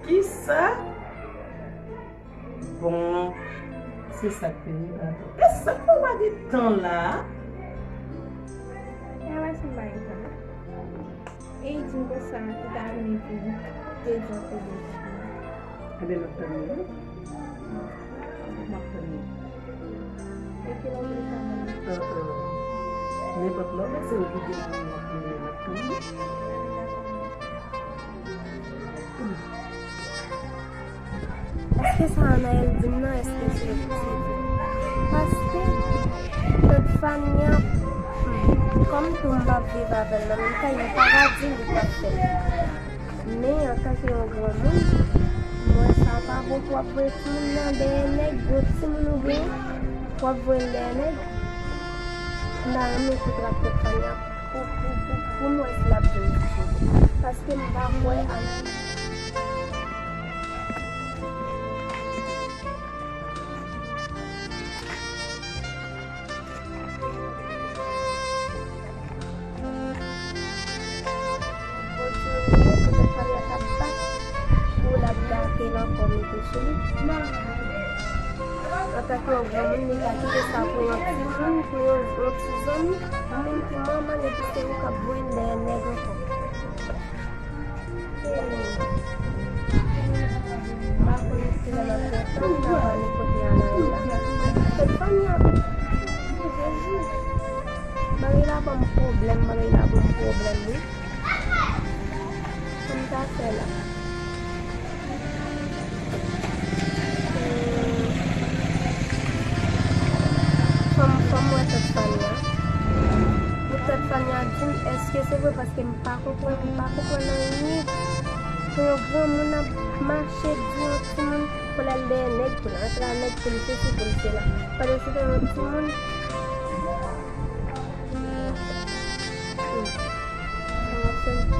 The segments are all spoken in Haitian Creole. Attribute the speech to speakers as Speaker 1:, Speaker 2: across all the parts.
Speaker 1: Qui ça? Bon, c'est ça que qu'est-ce que ça fait avoir des temps là?
Speaker 2: Ouais, c'est pas grave. Et il dit que ça, il a amené pour des gens pour des filles.
Speaker 1: Eh bien, notre famille. Ma famille.
Speaker 2: Et que l'on veut faire.
Speaker 1: N'importe l'homme, c'est occupé de notre famille.
Speaker 3: Est-ce que ça en a elle dit non, est-ce que c'est possible? Parce que toute famille, comme tout le monde vit avec la même cas, il n'y a pas de dire pas fait. Mais en tant que grand monde, moi ça va beaucoup après tout le monde des nègres, si nous bien, pour voir les nègres, dans le toute la famille, pour moi c'est la bonne. Parce que je ne vais pas voir attaquer au grand monde, mais quitter ça pour un petit monde, pour un petit zone, même pour maman, les petits qui ont besoin des nègres. Par contre, c'est la personne qui va aller côté à la cette famille, Marie n'a pas de problème, Marie n'a pas de problème. Comme ça, c'est là. Moi, cette famille, est-ce que c'est vrai parce que je ne comprends pas rien. Pour le grand monde a marché tout le monde pour la nègre, pour la nègre, pour le ceci, pour le cela. Parce que c'est un petit monde. Parce que ça fait quelque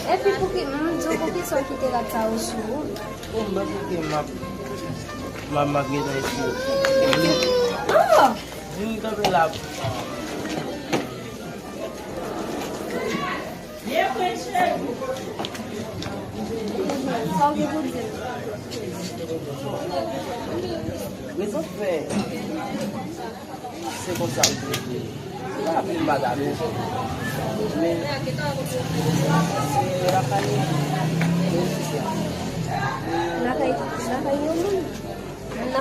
Speaker 3: et puis pour qui sont quittés la ça au sous.
Speaker 4: Ma magie ici.
Speaker 3: Ah!
Speaker 4: Une double là. Mais ça fait. C'est comme ça. Là, il m'a donné. Mais c'est la famille.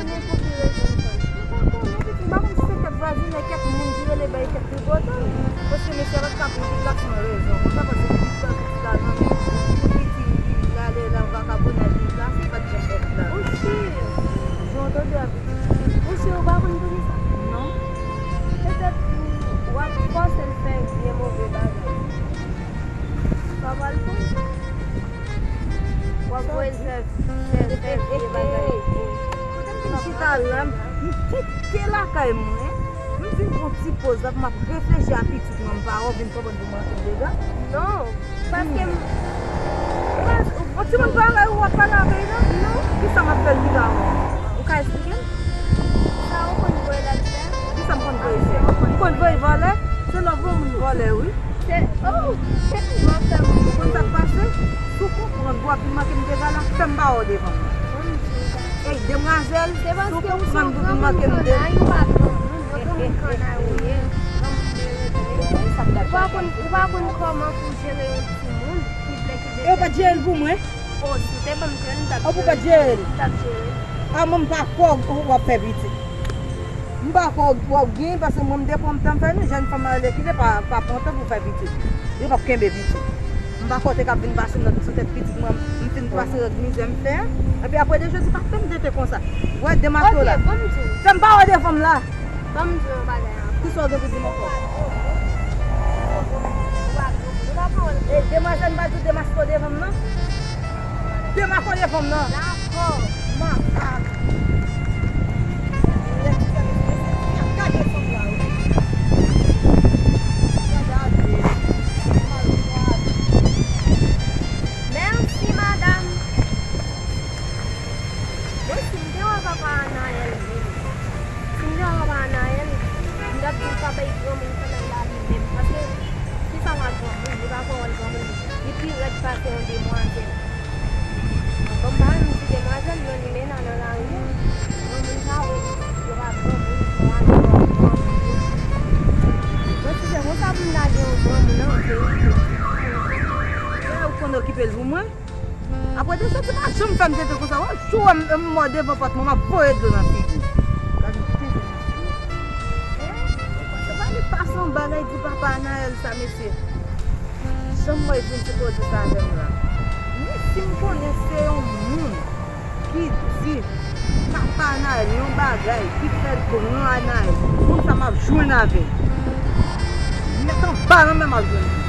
Speaker 3: konen pou ki rezon kon.
Speaker 5: Mwen kon se ket vazin e ket moun dire le bay ket pi botan. Pwese mè se ret kapou di lak son rezon. Mwen sa pwese di ket pi la nan. Piti la le la vakabou nan di la. Se pat jen et la.
Speaker 3: Osi,
Speaker 5: Jonto di api.
Speaker 3: osi ou bakon pou di sa?
Speaker 5: Non?
Speaker 3: Petet wap fos el fè yon mouve bagay. Sa val pou? Wap pou el fè yon bagay.
Speaker 5: Mwen chita lam. Mwen te la kay mwen. Mwen fin kon ti pose ap mwen refleji api tit mwen pa vin pou bon mwen fin dega.
Speaker 3: Non, paske
Speaker 5: O ti mwen pala ou wap pala avey nan? Non. Ki sa mwen fel di la ou? Ou ka esplike?
Speaker 3: sa ou kon voy la fè.
Speaker 5: Ki sa mwen kon voy se? Mwen kon voy vole? Se la vou mwen vole ou?
Speaker 3: Se, oh, se mwen fè mwen.
Speaker 5: Kon sa pase? Sou kon pran do api mwen kem dega la? Fem ba ou devan. Hey, demanjel,
Speaker 3: Se
Speaker 5: sou
Speaker 3: baske
Speaker 5: kon
Speaker 3: ou
Speaker 5: pran
Speaker 3: son
Speaker 5: do
Speaker 3: gran
Speaker 5: mwen kem
Speaker 3: moun
Speaker 5: dega.
Speaker 3: konan, yon patron. Yon moun konan ou ye. Ou bakon koman pou jere yon ti moun.
Speaker 5: E ou pa djel pou mwen?
Speaker 3: O, si te bom jen, tak
Speaker 5: Ou pou pa djel?
Speaker 3: tak jere.
Speaker 5: A mwen pa kog wap fe biti. Mwen pa kog wap gen, parce mwen de pou mten fè ni, jen fèm a lekide pa ponte pou fe biti. Yon wap kenbe biti. Mwen pa kote kap vin basen nan sou tet biti mwen fin pase remize m fè. E pi apre de jodi pa fèm dete kon sa. Wè demato la.
Speaker 3: Ok, bom jen.
Speaker 5: Fèm pa wè de fèm la.
Speaker 3: Bom jen bagay an.
Speaker 5: Ki so de vidi mwen kon.
Speaker 3: D'akor,
Speaker 5: E demajen ba di demasko de fèm nan? Demako de fèm nan?
Speaker 3: d'akor.
Speaker 5: Makak. Kade fèm la ou?
Speaker 3: Merci, madame. Desi, mde waka pa anayel. Si mde waka pa anayel, mde pou pa bay gomen sa nan la li. Pase, si sa wakon, mde waka wal gomen. Di pi red pase yon demwazel. Kompan, mde demwazel, yon li men nan la li. Yon mwen sa wè, yon wakon, yon wakon. Desi, se wè sa mwen la di yon gomen nan,
Speaker 5: Ou kon okipe l pou mwen? Apre de se ti pa chou m fèm dete kon sa wè, chou m mwode vò pat mwen boye do nan figi. Kade mwen te se pa li pason balay di papa Anael sa mesye. Jom mwen vin se ko di sa jen la. Ni si m konen se yon moun ki di papa Anael yon bagay ki fèl kon yon Anael, moun sa m ap jwen ave. Metan baran men m ap jwen.